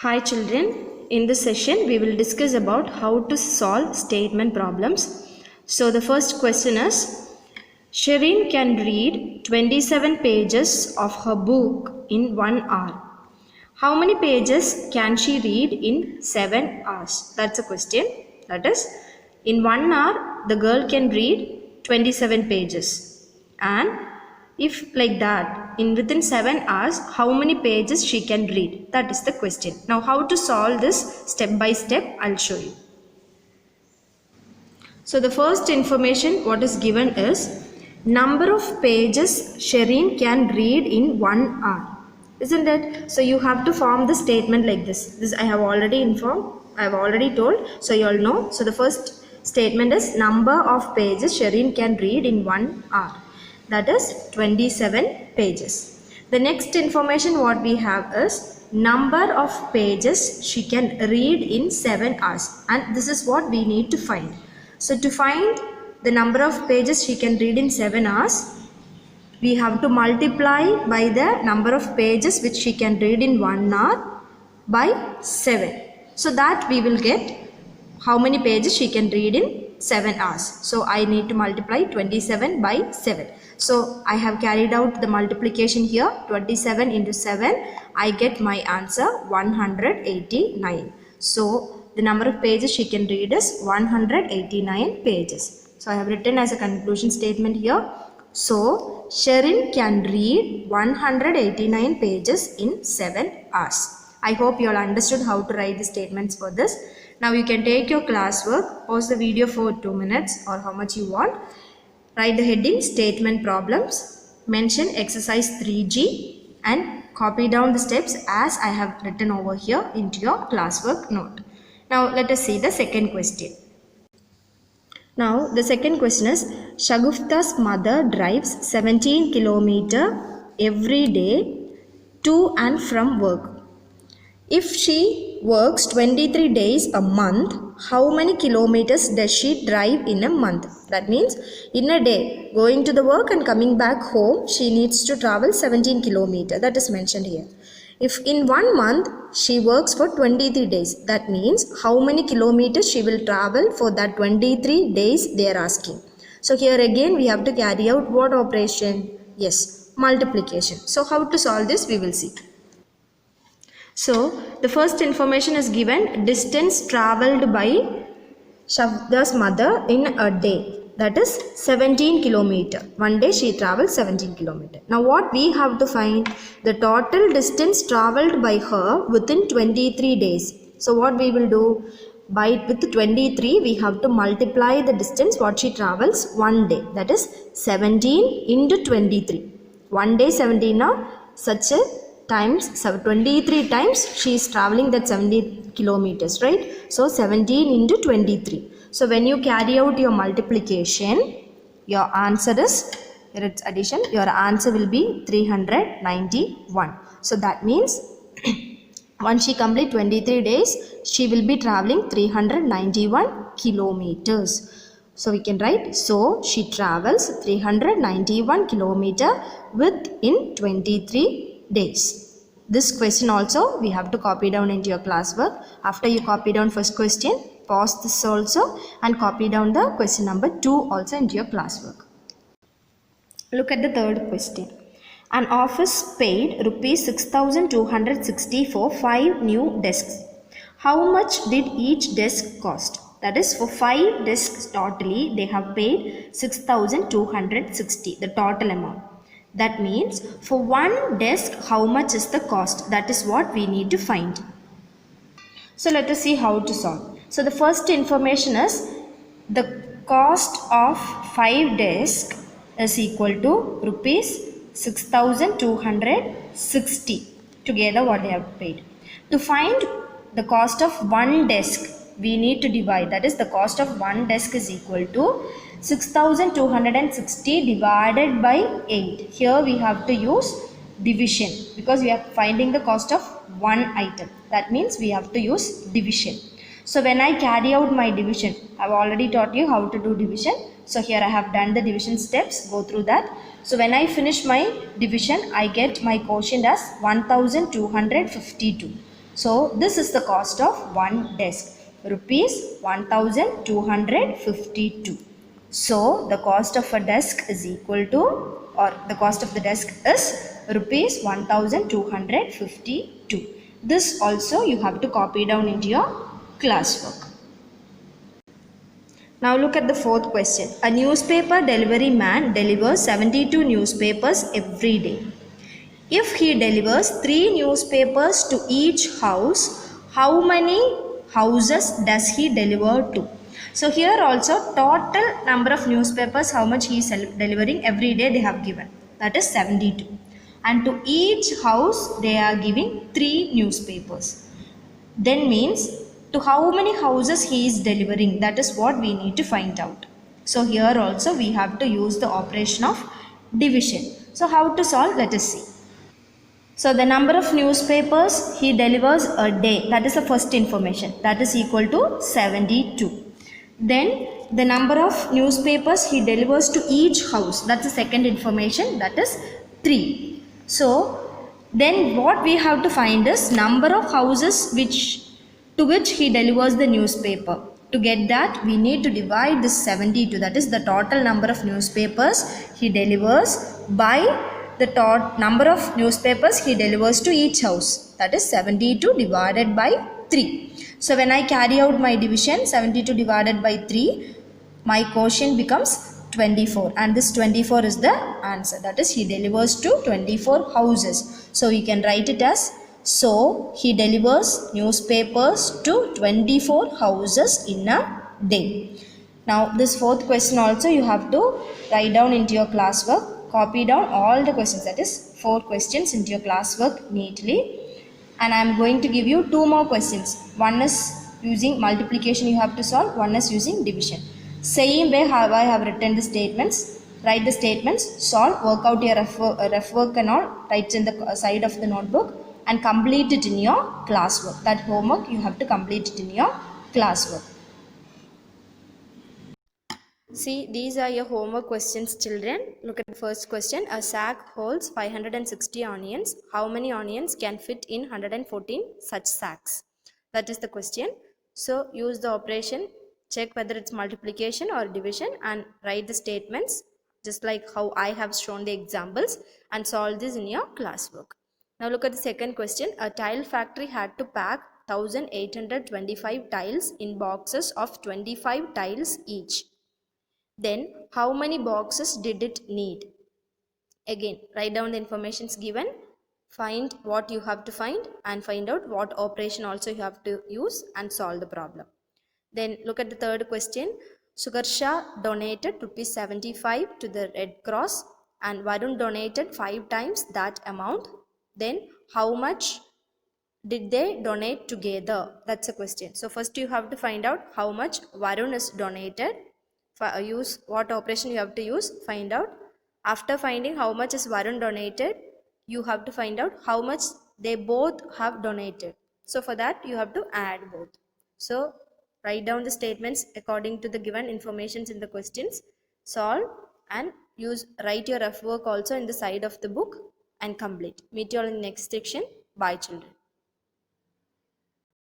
Hi children, in this session we will discuss about how to solve statement problems. So the first question is, Shireen can read 27 pages of her book in 1 hour. How many pages can she read in 7 hours? That's a question. That is, in 1 hour the girl can read 27 pages. And if like that, in within 7 hours, how many pages she can read? That is the question. Now how to solve this step by step, I'll show you. So the first information what is given is number of pages Shireen can read in 1 hour. Isn't it? So you have to form the statement like this. This I have already informed. I have already told. So you all know. So the first statement is number of pages Shireen can read in 1 hour. That is 27 pages. The next information what we have is number of pages she can read in 7 hours. And this is what we need to find. So to find the number of pages she can read in 7 hours, we have to multiply by the number of pages which she can read in 1 hour by 7. So that we will get how many pages she can read in 7 hours. So I need to multiply 27 by 7. So I have carried out the multiplication here, 27 into 7. I get my answer 189. So the number of pages she can read is 189 pages. So I have written as a conclusion statement here. So Shireen can read 189 pages in 7 hours. I hope you all understood how to write the statements for this. Now you can take your classwork, pause the video for 2 minutes or how much you want. Write the heading statement problems, mention exercise 3G and copy down the steps as I have written over here into your classwork note. Now let us see the second question. Now the second question is, Shagufta's mother drives 17 km every day to and from work. If she works 23 days a month, how many kilometers does she drive in a month? That means in a day, going to the work and coming back home, she needs to travel 17 kilometers. That is mentioned here. If in 1 month, she works for 23 days, that means how many kilometers she will travel for that 23 days they are asking. So here again we have to carry out what operation? Yes, multiplication. So how to solve this we will see. So the first information is given, distance travelled by Shabda's mother in a day. That is 17 kilometer. One day she travels 17 kilometer. Now what we have to find? The total distance travelled by her within 23 days. So what we will do? With 23 we have to multiply the distance what she travels one day. That is 17 into 23. One day 17 now, such a times 23 times she is traveling that 70 kilometers, right? So 17 into 23. So when you carry out your multiplication, your answer is, here it's addition, your answer will be 391. So that means once she complete 23 days, she will be traveling 391 kilometers. So we can write, so she travels 391 kilometer within 23 days. This question also we have to copy down into your classwork. After you copy down first question, pause this also and copy down the question number 2 also into your classwork. Look at the third question. An office paid rupees 6,260 for 5 new desks. How much did each desk cost? That is, for 5 desks totally they have paid 6,260, the total amount. That means for one desk how much is the cost? That is what we need to find. So let us see how to solve. So the first information is the cost of 5 desks is equal to rupees 6,260. Together what they have paid. To find the cost of one desk, we need to divide. That is, the cost of one desk is equal to 6,260 divided by 8. Here we have to use division because we are finding the cost of one item. That means we have to use division. So when I carry out my division, I have already taught you how to do division. So here I have done the division steps, go through that. So when I finish my division, I get my quotient as 1252. So this is the cost of one desk, rupees 1252. So the cost of a desk is equal to, or the cost of the desk is rupees 1252. This also you have to copy down into your classwork. Now look at the fourth question. A newspaper delivery man delivers 72 newspapers every day. If he delivers 3 newspapers to each house, how many houses does he deliver to? So here also total number of newspapers, how much he is delivering every day they have given. That is 72. And to each house they are giving 3 newspapers. Then means to how many houses he is delivering, that is what we need to find out. So here also we have to use the operation of division. So how to solve, let us see. So the number of newspapers he delivers a day, that is the first information, that is equal to 72. Then the number of newspapers he delivers to each house, that's the second information, that is 3. So then what we have to find is number of houses to which he delivers the newspaper. To get that we need to divide this 72, that is the total number of newspapers he delivers, by the number of newspapers he delivers to each house, that is 72 divided by 3. So when I carry out my division, 72 divided by 3, my quotient becomes 24, and this 24 is the answer, that is he delivers to 24 houses. So we can write it as, so he delivers newspapers to 24 houses in a day. Now this fourth question also you have to write down into your classwork. Copy down all the questions, that is 4 questions into your classwork neatly. And I am going to give you 2 more questions. One is using multiplication you have to solve, one is using division. Same way how I have written the statements. Write the statements, solve, work out your ref work and all, write in the side of the notebook and complete it in your classwork. That homework you have to complete it in your classwork. See, these are your homework questions, children. Look at the first question. A sack holds 560 onions. How many onions can fit in 114 such sacks? That is the question. So use the operation, check whether it's multiplication or division, and write the statements just like how I have shown the examples, and solve this in your classwork. Now look at the second question. A tile factory had to pack 1825 tiles in boxes of 25 tiles each. Then how many boxes did it need? Again, write down the informations given, find what you have to find, and find out what operation also you have to use, and solve the problem. Then look at the third question. Sugarsha donated rupees 75 to the Red Cross, and Varun donated 5 times that amount. Then how much did they donate together? That's a question. So first you have to find out how much Varun is donated. Use what operation you have to use, find out. After finding how much is Varun donated, you have to find out how much they both have donated. So for that you have to add both. So write down the statements according to the given informations in the questions, solve, and write your rough work also in the side of the book and complete. Meet you all in the next section. Bye children.